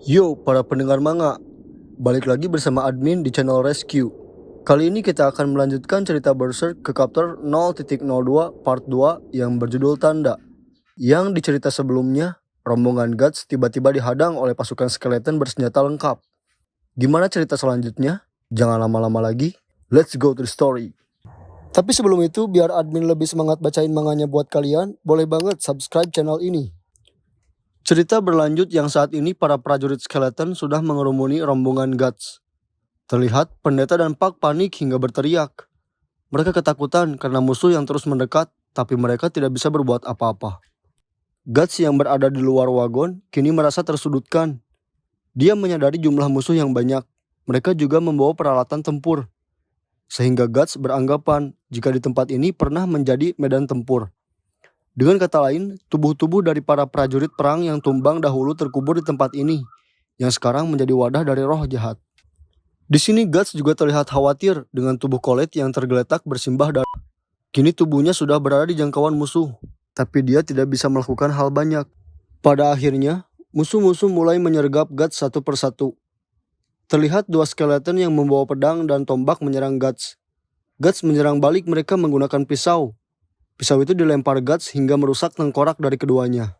Yo para pendengar manga, balik lagi bersama admin di channel Rescue. Kali ini kita akan melanjutkan cerita Berserk ke chapter 0.02 part 2 yang berjudul Tanda. Yang di cerita sebelumnya, rombongan Guts tiba-tiba dihadang oleh pasukan skeleton bersenjata lengkap. Gimana cerita selanjutnya? Jangan lama-lama lagi, let's go to the story. Tapi sebelum itu, biar admin lebih semangat bacain manganya buat kalian, boleh banget subscribe channel ini. Cerita berlanjut yang saat ini para prajurit skeleton sudah mengerumuni rombongan Guts. Terlihat pendeta dan Pak panik hingga berteriak. Mereka ketakutan karena musuh yang terus mendekat, tapi mereka tidak bisa berbuat apa-apa. Guts yang berada di luar wagon kini merasa tersudutkan. Dia menyadari jumlah musuh yang banyak. Mereka juga membawa peralatan tempur. Sehingga Guts beranggapan jika di tempat ini pernah menjadi medan tempur. Dengan kata lain, tubuh-tubuh dari para prajurit perang yang tumbang dahulu terkubur di tempat ini, yang sekarang menjadi wadah dari roh jahat. Di sini Guts juga terlihat khawatir dengan tubuh Colette yang tergeletak bersimbah darah. Kini tubuhnya sudah berada di jangkauan musuh, tapi dia tidak bisa melakukan hal banyak. Pada akhirnya, musuh-musuh mulai menyergap Guts satu persatu. Terlihat dua skeleton yang membawa pedang dan tombak menyerang Guts. Guts menyerang balik mereka menggunakan pisau. Pisau itu dilempar Guts hingga merusak tengkorak dari keduanya.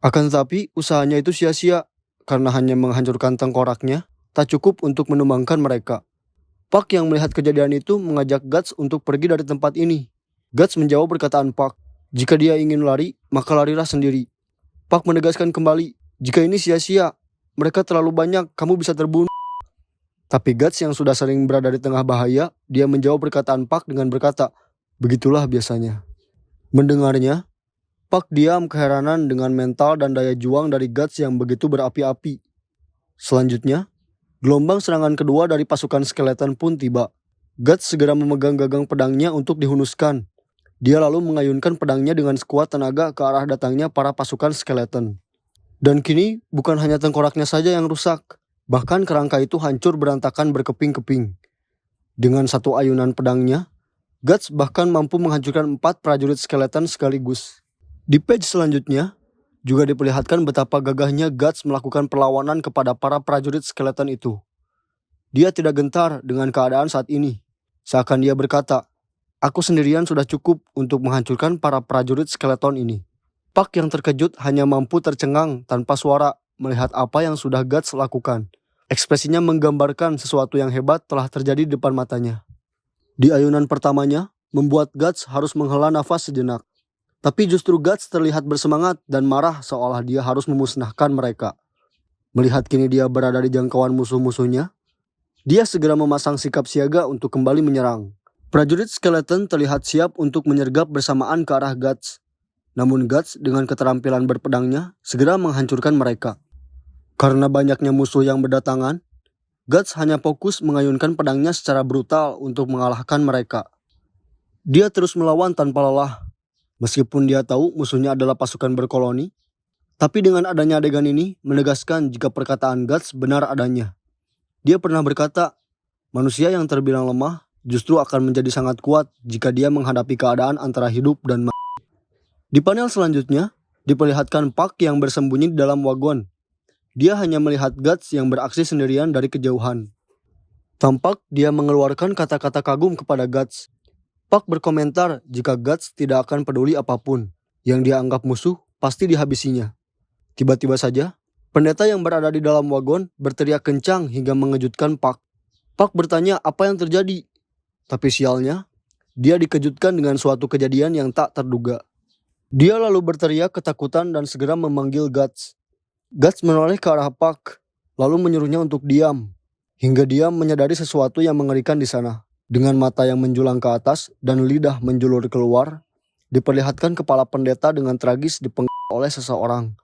Akan tetapi, usahanya itu sia-sia, karena hanya menghancurkan tengkoraknya, tak cukup untuk menumbangkan mereka. Pak yang melihat kejadian itu mengajak Guts untuk pergi dari tempat ini. Guts menjawab perkataan Pak, jika dia ingin lari, maka larilah sendiri. Pak menegaskan kembali, jika ini sia-sia, mereka terlalu banyak, kamu bisa terbunuh. Tapi Guts yang sudah sering berada di tengah bahaya, dia menjawab perkataan Pak dengan berkata, begitulah biasanya. Mendengarnya, Pak diam keheranan dengan mental dan daya juang dari Guts yang begitu berapi-api. Selanjutnya, gelombang serangan kedua dari pasukan skeleton pun tiba. Guts segera memegang gagang pedangnya untuk dihunuskan. Dia lalu mengayunkan pedangnya dengan sekuat tenaga ke arah datangnya para pasukan skeleton. Dan kini bukan hanya tengkoraknya saja yang rusak, bahkan kerangka itu hancur berantakan berkeping-keping. Dengan satu ayunan pedangnya, Guts bahkan mampu menghancurkan 4 prajurit skeleton sekaligus. Di page selanjutnya, juga diperlihatkan betapa gagahnya Guts melakukan perlawanan kepada para prajurit skeleton itu. Dia tidak gentar dengan keadaan saat ini. Seakan dia berkata, aku sendirian sudah cukup untuk menghancurkan para prajurit skeleton ini. Pak yang terkejut hanya mampu tercengang tanpa suara melihat apa yang sudah Guts lakukan. Ekspresinya menggambarkan sesuatu yang hebat telah terjadi di depan matanya. Di ayunan pertamanya, membuat Guts harus menghela nafas sejenak. Tapi justru Guts terlihat bersemangat dan marah seolah dia harus memusnahkan mereka. Melihat kini dia berada di jangkauan musuh-musuhnya, dia segera memasang sikap siaga untuk kembali menyerang. Prajurit skeleton terlihat siap untuk menyergap bersamaan ke arah Guts. Namun Guts dengan keterampilan berpedangnya segera menghancurkan mereka. Karena banyaknya musuh yang berdatangan, Guts hanya fokus mengayunkan pedangnya secara brutal untuk mengalahkan mereka. Dia terus melawan tanpa lelah. Meskipun dia tahu musuhnya adalah pasukan berkoloni, tapi dengan adanya adegan ini menegaskan jika perkataan Guts benar adanya. Dia pernah berkata, manusia yang terbilang lemah justru akan menjadi sangat kuat jika dia menghadapi keadaan antara hidup dan mati. Di panel selanjutnya, diperlihatkan Pak yang bersembunyi di dalam wagon. Dia hanya melihat Guts yang beraksi sendirian dari kejauhan. Tampak dia mengeluarkan kata-kata kagum kepada Guts. Pak berkomentar jika Guts tidak akan peduli apapun. Yang dia anggap musuh pasti dihabisinya. Tiba-tiba saja, pendeta yang berada di dalam wagon berteriak kencang hingga mengejutkan Pak. Pak bertanya apa yang terjadi. Tapi sialnya, dia dikejutkan dengan suatu kejadian yang tak terduga. Dia lalu berteriak ketakutan dan segera memanggil Guts. Guts menoleh ke arah Pak, lalu menyuruhnya untuk diam, hingga dia menyadari sesuatu yang mengerikan di sana. Dengan mata yang menjulang ke atas dan lidah menjulur keluar, diperlihatkan kepala pendeta dengan tragis dipenggal oleh seseorang.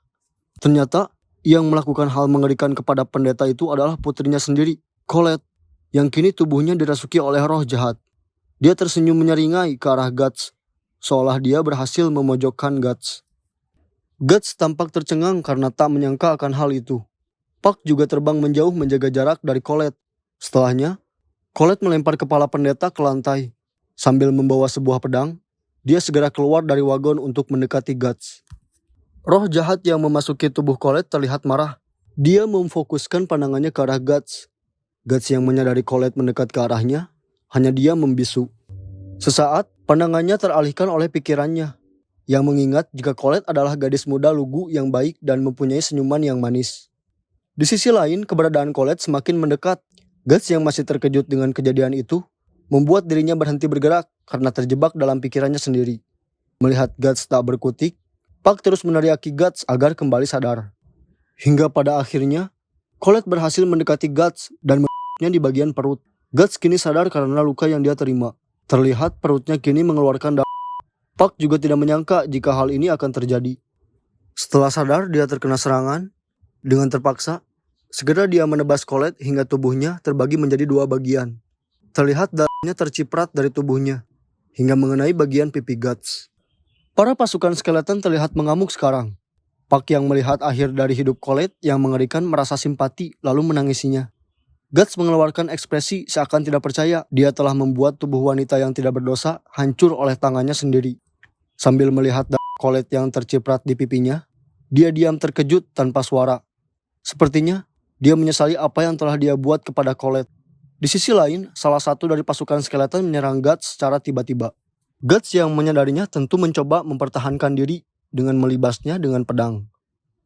Ternyata, yang melakukan hal mengerikan kepada pendeta itu adalah putrinya sendiri, Colette, yang kini tubuhnya dirasuki oleh roh jahat. Dia tersenyum menyeringai ke arah Guts, seolah dia berhasil memojokkan Guts. Guts tampak tercengang karena tak menyangka akan hal itu. Pak juga terbang menjauh menjaga jarak dari Colette. Setelahnya, Colette melempar kepala pendeta ke lantai. Sambil membawa sebuah pedang, dia segera keluar dari wagon untuk mendekati Guts. Roh jahat yang memasuki tubuh Colette terlihat marah. Dia memfokuskan pandangannya ke arah Guts. Guts yang menyadari Colette mendekat ke arahnya, hanya dia membisu. Sesaat, pandangannya teralihkan oleh pikirannya, yang mengingat jika Colette adalah gadis muda lugu yang baik dan mempunyai senyuman yang manis. Di sisi lain, keberadaan Colette semakin mendekat. Guts yang masih terkejut dengan kejadian itu, membuat dirinya berhenti bergerak karena terjebak dalam pikirannya sendiri. Melihat Guts tak berkutik, Puck terus meneriaki Guts agar kembali sadar. Hingga pada akhirnya, Colette berhasil mendekati Guts dan menembaknya di bagian perut. Guts kini sadar karena luka yang dia terima. Terlihat perutnya kini mengeluarkan darah. Puck juga tidak menyangka jika hal ini akan terjadi. Setelah sadar dia terkena serangan, dengan terpaksa, segera dia menebas Colette hingga tubuhnya terbagi menjadi dua bagian. Terlihat darahnya terciprat dari tubuhnya, hingga mengenai bagian pipi Guts. Para pasukan skeleton terlihat mengamuk sekarang. Puck yang melihat akhir dari hidup Colette yang mengerikan merasa simpati lalu menangisinya. Guts mengeluarkan ekspresi seakan tidak percaya dia telah membuat tubuh wanita yang tidak berdosa hancur oleh tangannya sendiri. Sambil melihat darah Colette yang terciprat di pipinya, dia diam terkejut tanpa suara. Sepertinya dia menyesali apa yang telah dia buat kepada Colette. Di sisi lain, salah satu dari pasukan skeleton menyerang Guts secara tiba-tiba. Guts yang menyadarinya tentu mencoba mempertahankan diri dengan melibasnya dengan pedang.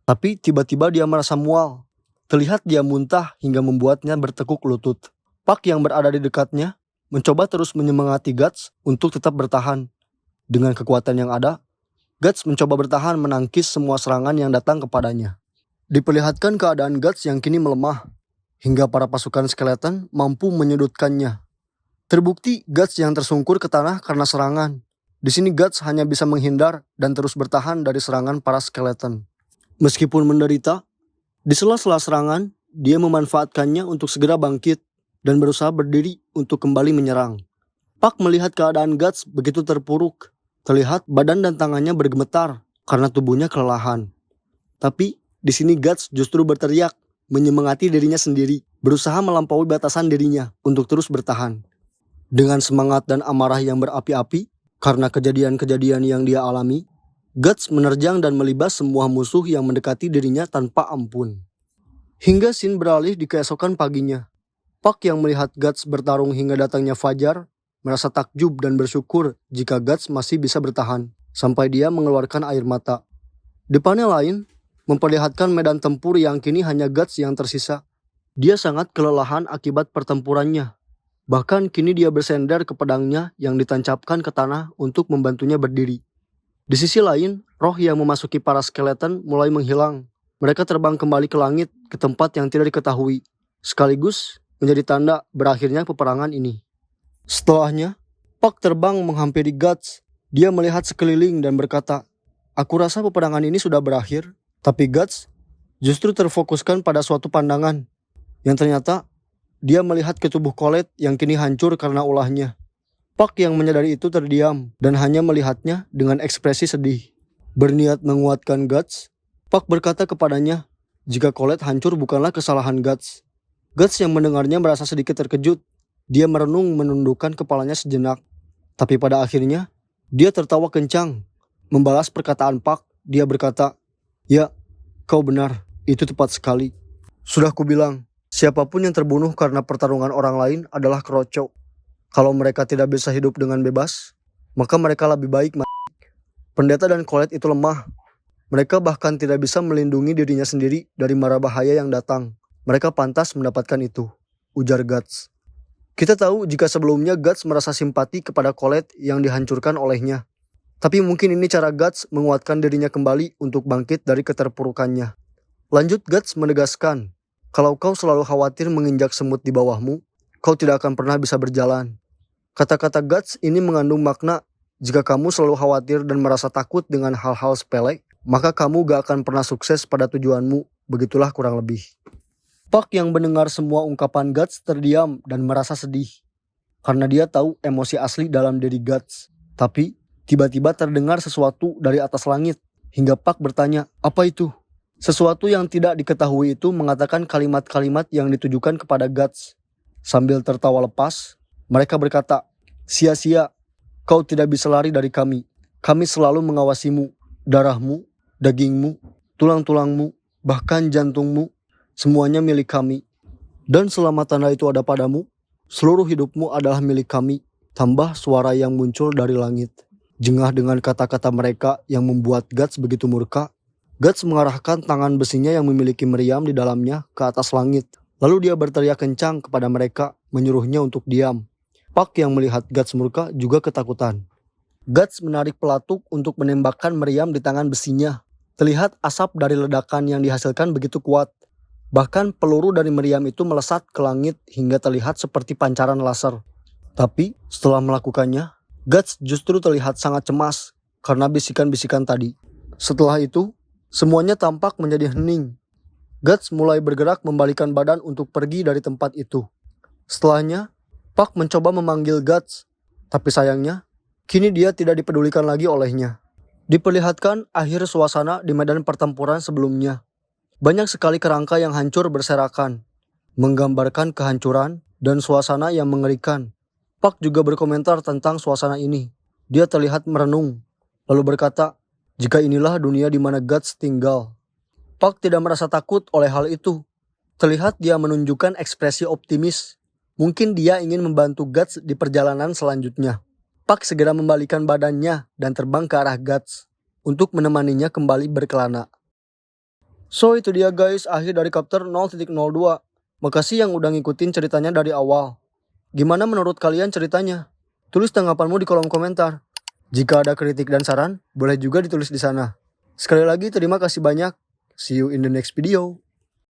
Tapi tiba-tiba dia merasa mual. Terlihat dia muntah hingga membuatnya bertekuk lutut. Puck yang berada di dekatnya mencoba terus menyemangati Guts untuk tetap bertahan. Dengan kekuatan yang ada, Guts mencoba bertahan menangkis semua serangan yang datang kepadanya. Diperlihatkan keadaan Guts yang kini melemah, hingga para pasukan skeleton mampu menyudutkannya. Terbukti Guts yang tersungkur ke tanah karena serangan. Di sini Guts hanya bisa menghindar dan terus bertahan dari serangan para skeleton. Meskipun menderita, di sela-sela serangan, dia memanfaatkannya untuk segera bangkit dan berusaha berdiri untuk kembali menyerang. Puck melihat keadaan Guts begitu terpuruk. Terlihat badan dan tangannya bergemetar karena tubuhnya kelelahan. Tapi di sini Guts justru berteriak, menyemangati dirinya sendiri, berusaha melampaui batasan dirinya untuk terus bertahan. Dengan semangat dan amarah yang berapi-api, karena kejadian-kejadian yang dia alami, Guts menerjang dan melibas semua musuh yang mendekati dirinya tanpa ampun. Hingga scene beralih di keesokan paginya. Puck yang melihat Guts bertarung hingga datangnya fajar, merasa takjub dan bersyukur jika Guts masih bisa bertahan, sampai dia mengeluarkan air mata. Di panel lain, memperlihatkan medan tempur yang kini hanya Guts yang tersisa. Dia sangat kelelahan akibat pertempurannya. Bahkan kini dia bersender ke pedangnya yang ditancapkan ke tanah untuk membantunya berdiri. Di sisi lain, roh yang memasuki para skeleton mulai menghilang. Mereka terbang kembali ke langit, ke tempat yang tidak diketahui. Sekaligus menjadi tanda berakhirnya peperangan ini. Setelahnya, Puck terbang menghampiri Guts. Dia melihat sekeliling dan berkata, "Aku rasa peperangan ini sudah berakhir." Tapi Guts justru terfokuskan pada suatu pandangan, yang ternyata dia melihat ke tubuh Colette yang kini hancur karena ulahnya. Puck yang menyadari itu terdiam dan hanya melihatnya dengan ekspresi sedih. Berniat menguatkan Guts, Puck berkata kepadanya, jika Colette hancur bukanlah kesalahan Guts. Guts yang mendengarnya merasa sedikit terkejut. Dia merenung menundukkan kepalanya sejenak. Tapi pada akhirnya, dia tertawa kencang. Membalas perkataan Puck, dia berkata, "Ya, kau benar, itu tepat sekali. Sudah kubilang, siapapun yang terbunuh karena pertarungan orang lain adalah keroco. Kalau mereka tidak bisa hidup dengan bebas, maka mereka lebih baik mati. Pendeta dan Colette itu lemah. Mereka bahkan tidak bisa melindungi dirinya sendiri dari mara bahaya yang datang. Mereka pantas mendapatkan itu," ujar Guts. Kita tahu jika sebelumnya Guts merasa simpati kepada Colette yang dihancurkan olehnya. Tapi mungkin ini cara Guts menguatkan dirinya kembali untuk bangkit dari keterpurukannya. Lanjut Guts menegaskan, "Kalau kau selalu khawatir menginjak semut di bawahmu, kau tidak akan pernah bisa berjalan." Kata-kata Guts ini mengandung makna, jika kamu selalu khawatir dan merasa takut dengan hal-hal sepele, maka kamu gak akan pernah sukses pada tujuanmu, begitulah kurang lebih. Puck yang mendengar semua ungkapan Guts terdiam dan merasa sedih. Karena dia tahu emosi asli dalam diri Guts. Tapi, tiba-tiba terdengar sesuatu dari atas langit. Hingga Puck bertanya, "Apa itu?" Sesuatu yang tidak diketahui itu mengatakan kalimat-kalimat yang ditujukan kepada Guts. Sambil tertawa lepas, mereka berkata, "Sia-sia, kau tidak bisa lari dari kami. Kami selalu mengawasimu, darahmu, dagingmu, tulang-tulangmu, bahkan jantungmu. semuanya milik kami. Dan selama tanda itu ada padamu, seluruh hidupmu adalah milik kami. Tambah suara yang muncul dari langit. Jengah dengan kata-kata mereka yang membuat Guts begitu murka, Guts mengarahkan tangan besinya yang memiliki meriam di dalamnya ke atas langit. Lalu dia berteriak kencang kepada mereka, menyuruhnya untuk diam. Puck yang melihat Guts murka juga ketakutan. Guts menarik pelatuk untuk menembakkan meriam di tangan besinya. Terlihat asap dari ledakan yang dihasilkan begitu kuat. Bahkan peluru dari meriam itu melesat ke langit hingga terlihat seperti pancaran laser. Tapi setelah melakukannya, Guts justru terlihat sangat cemas karena bisikan-bisikan tadi. Setelah itu, semuanya tampak menjadi hening. Guts mulai bergerak membalikkan badan untuk pergi dari tempat itu. Setelahnya, Puck mencoba memanggil Guts, tapi sayangnya, kini dia tidak dipedulikan lagi olehnya. Diperlihatkan akhir suasana di medan pertempuran sebelumnya. Banyak sekali kerangka yang hancur berserakan, menggambarkan kehancuran dan suasana yang mengerikan. Puck juga berkomentar tentang suasana ini. Dia terlihat merenung, lalu berkata, jika inilah dunia di mana Guts tinggal. Puck tidak merasa takut oleh hal itu. Terlihat dia menunjukkan ekspresi optimis. Mungkin dia ingin membantu Guts di perjalanan selanjutnya. Puck segera membalikkan badannya dan terbang ke arah Guts untuk menemaninya kembali berkelana. So itu dia guys, akhir dari chapter 0.02. Makasih yang udah ngikutin ceritanya dari awal. Gimana menurut kalian ceritanya? Tulis tanggapanmu di kolom komentar. Jika ada kritik dan saran, boleh juga ditulis di sana. Sekali lagi terima kasih banyak. See you in the next video.